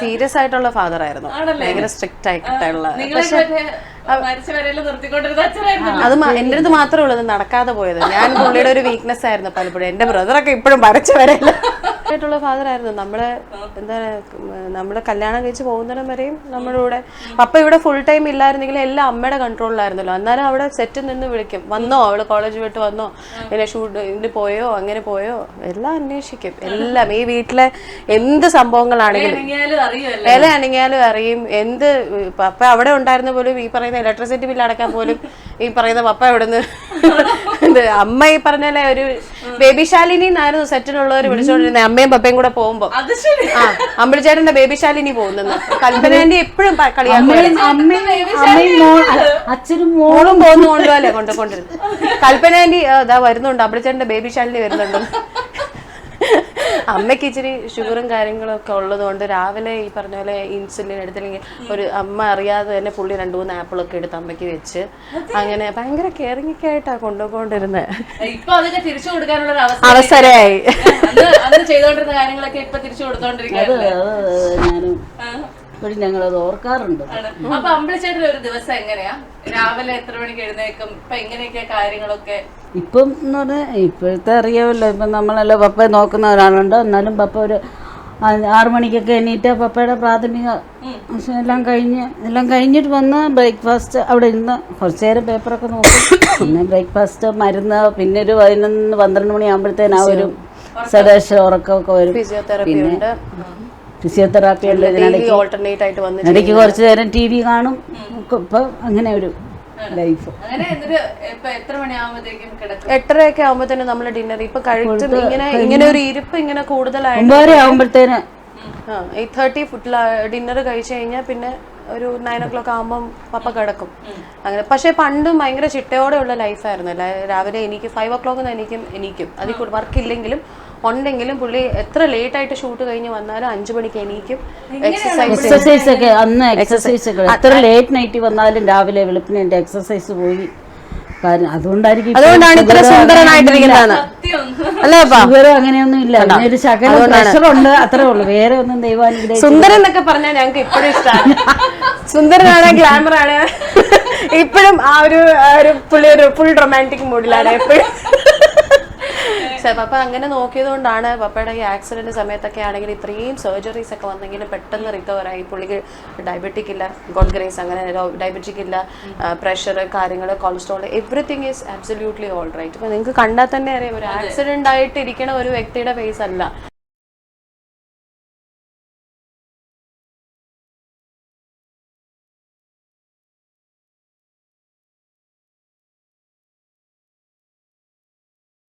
Serious ആയിട്ടുള്ള father ആയിരുന്നു, ഭയങ്കര സ്ട്രിക്റ്റ് ആയിട്ടുള്ള. പക്ഷെ അത് എന്റെ അടുത്ത് മാത്രമേ ഉള്ളത് നടക്കാതെ പോയത്. ഞാൻ പുള്ളിയുടെ ഒരു വീക്ക്നെസ് ആയിരുന്നു പലപ്പോഴും. എന്റെ ബ്രദറൊക്കെ ഇപ്പോഴും വരച്ചു വരയില്ല ആയിട്ടുള്ള ഫാദർ ആയിരുന്നു. നമ്മളെ എന്താ നമ്മള് കല്യാണം കഴിച്ച് പോകുന്നിടം വരെയും നമ്മുടെ കൂടെ. പപ്പ ഇവിടെ ഫുൾ ടൈം ഇല്ലായിരുന്നെങ്കിൽ എല്ലാം അമ്മയുടെ കൺട്രോളിലായിരുന്നല്ലോ. എന്നാലും അവിടെ സെറ്റിൽ നിന്ന് വിളിക്കും, വന്നോ അവള് കോളേജ് വിട്ട് വന്നോ, പിന്നെ ഇതിന് പോയോ അങ്ങനെ പോയോ എല്ലാം അന്വേഷിക്കും. എല്ലാം ഈ വീട്ടിലെ എന്ത് സംഭവങ്ങളാണെങ്കിലും ഇല അണങ്ങിയാലും അറിയും. എന്ത് പപ്പ അവിടെ ഉണ്ടായിരുന്ന പോലും ഈ പറയുന്ന ഇലക്ട്രിസിറ്റി ബില്ല് അടക്കാൻ പോലും ഈ പറയുന്ന പപ്പ എവിടുന്ന് അമ്മ ഈ പറഞ്ഞ ഒരു ബേബി ശാലിനി എന്നായിരുന്നു സെറ്റിലുള്ളവർ വിളിച്ചോണ്ടിരുന്നത്. അമ്മയും പപ്പയും കൂടെ പോകുമ്പോ അമ്പിളിച്ചേട്ടന്റെ ബേബി ശാലിനി പോകുന്നു. കൽപ്പനാന്റെ എപ്പോഴും കളിയാക്കും, അച്ഛനും മോളും പോകുന്നുണ്ടോ അല്ലേ കൊണ്ടുകൊണ്ടിരുന്നു. കൽപ്പനാന്റി ഇതാ വരുന്നുണ്ട്, അമ്പിളിച്ചേട്ടന്റെ ബേബി ശാലിനി വരുന്നുണ്ട്. അമ്മയ്ക്ക് ഇച്ചിരി ഷുഗറും കാര്യങ്ങളും ഒക്കെ ഉള്ളത് കൊണ്ട് രാവിലെ ഈ പറഞ്ഞ പോലെ ഇൻസുലിൻ എടുത്തില്ലെങ്കിൽ ഒരു അമ്മ അറിയാതെ തന്നെ പുള്ളി 2-3 ആപ്പിളൊക്കെ എടുത്ത് അമ്മയ്ക്ക് വെച്ച് അങ്ങനെ ഭയങ്കര കെയറിംഗ് ഒക്കെ ആയിട്ടാ കൊണ്ടുപോകൊണ്ടിരുന്നത്. അവസരമായി ഞങ്ങളത് ഓർക്കാറുണ്ട്. അപ്പൊ അമ്പിളിച്ചേട്ടൻ ഒരു ദിവസം എങ്ങനെയാ, രാവിലെ എത്ര മണിക്ക് എഴുന്നേക്കും, ഇപ്പൊ എങ്ങനെയൊക്കെയാ കാര്യങ്ങളൊക്കെ? ഇപ്പം എന്ന് പറഞ്ഞാൽ ഇപ്പോഴത്തെ അറിയാമല്ലോ, ഇപ്പം നമ്മളെല്ലാം പപ്പയെ നോക്കുന്ന ഒരാളുണ്ട്. എന്നാലും പപ്പ ഒരു 6 മണിക്കൊക്കെ എണീറ്റ് പപ്പയുടെ പ്രാഥമിക എല്ലാം കഴിഞ്ഞിട്ട് വന്ന് ബ്രേക്ക്ഫാസ്റ്റ് അവിടെ ഇരുന്ന് കുറച്ച് നേരം പേപ്പറൊക്കെ നോക്കും. പിന്നെ ബ്രേക്ക്ഫാസ്റ്റ്, മരുന്ന്, പിന്നെ ഒരു 11-12 മണിയാകുമ്പോഴത്തേനും ആ ഒരു സദാശ ഉറക്കമൊക്കെ വരും. പിന്നെ ഫിസിയോതെറാപ്പി ഉണ്ട്. ഇടയ്ക്ക് കുറച്ച് നേരം TV കാണും. ഇപ്പൊ അങ്ങനെ ഒരു ലൈഫ്. 8:30 ആകുമ്പോഴത്തേനും നമ്മള് ഡിന്നർ ഇപ്പൊ കഴിച്ചും ഇങ്ങനെ ഒരു ഇരിപ്പ് ഇങ്ങനെ കൂടുതലായിട്ട് 9 8:30 ഫുഡ് ഡിന്നർ കഴിച്ചു കഴിഞ്ഞാൽ പിന്നെ ഒരു 9 o'clock ആകുമ്പം പപ്പ കിടക്കും അങ്ങനെ. പക്ഷെ പണ്ടും ഭയങ്കര ചിട്ടയോടെ ഉള്ള ലൈഫായിരുന്നു. രാവിലെ എനിക്ക് 5 o'clock എണീക്കും. അതിൽ വർക്കില്ലെങ്കിലും ഉണ്ടെങ്കിലും പുള്ളി എത്ര ലേറ്റ് ആയിട്ട് ഷൂട്ട് കഴിഞ്ഞ് വന്നാലും 5 മണിക്ക് എണീക്കും. എക്സസൈസ് ഒക്കെ അന്ന് എക്സസൈസ് ഒക്കെ എത്ര ലേറ്റ് നൈറ്റ് വന്നാലും രാവിലെ വെളുപ്പിന് എന്റെ എക്സസൈസ് പോയി. അതുകൊണ്ടാണ് ഇത്ര സുന്ദരനായിട്ടിരിക്കുന്നത്. ഷുഗർ അങ്ങനെയൊന്നും ഇല്ല. ഒരു ശകലം പ്രഷറുണ്ട്, അത്രേ ഉള്ളൂ. വേറെ ഒന്നും ദൈവാനുഗ്രഹിച്ചു. സുന്ദരൻ എന്നൊക്കെ പറഞ്ഞാൽ ഞങ്ങൾക്ക് ഇപ്പോഴും ഇഷ്ടമാണ്. സുന്ദരനാണ്, ഗ്ലാമർ ആണ്. ഇപ്പോഴും ആ ഒരു പുള്ളി ഒരു ഫുൾ റൊമാൻറ്റിക് മൂഡിലാണ് എപ്പോഴും. പപ്പ അങ്ങനെ നോക്കിയത് കൊണ്ടാണ് പപ്പയുടെ ഈ ആക്സിഡന്റ് സമയത്തൊക്കെ ആണെങ്കിൽ ഇത്രയും സർജറീസ് ഒക്കെ വന്നെങ്കിലും പെട്ടെന്ന് റിക്കവർ ആയി. പുള്ളിക്ക് ഡയബറ്റിക് ഇല്ല, ഗോഡ് ഗ്രേസ്, അങ്ങനെ ഡയബറ്റിക് ഇല്ല, പ്രഷർ കാര്യങ്ങൾ, cholesterol, everything is absolutely all right. ഇപ്പൊ നിങ്ങൾക്ക് കണ്ടാൽ തന്നെ അറിയാം ഒരു ആക്സിഡന്റ് ആയിട്ട് ഇരിക്കണ ഒരു വ്യക്തിയുടെ ഫേസ് അല്ല.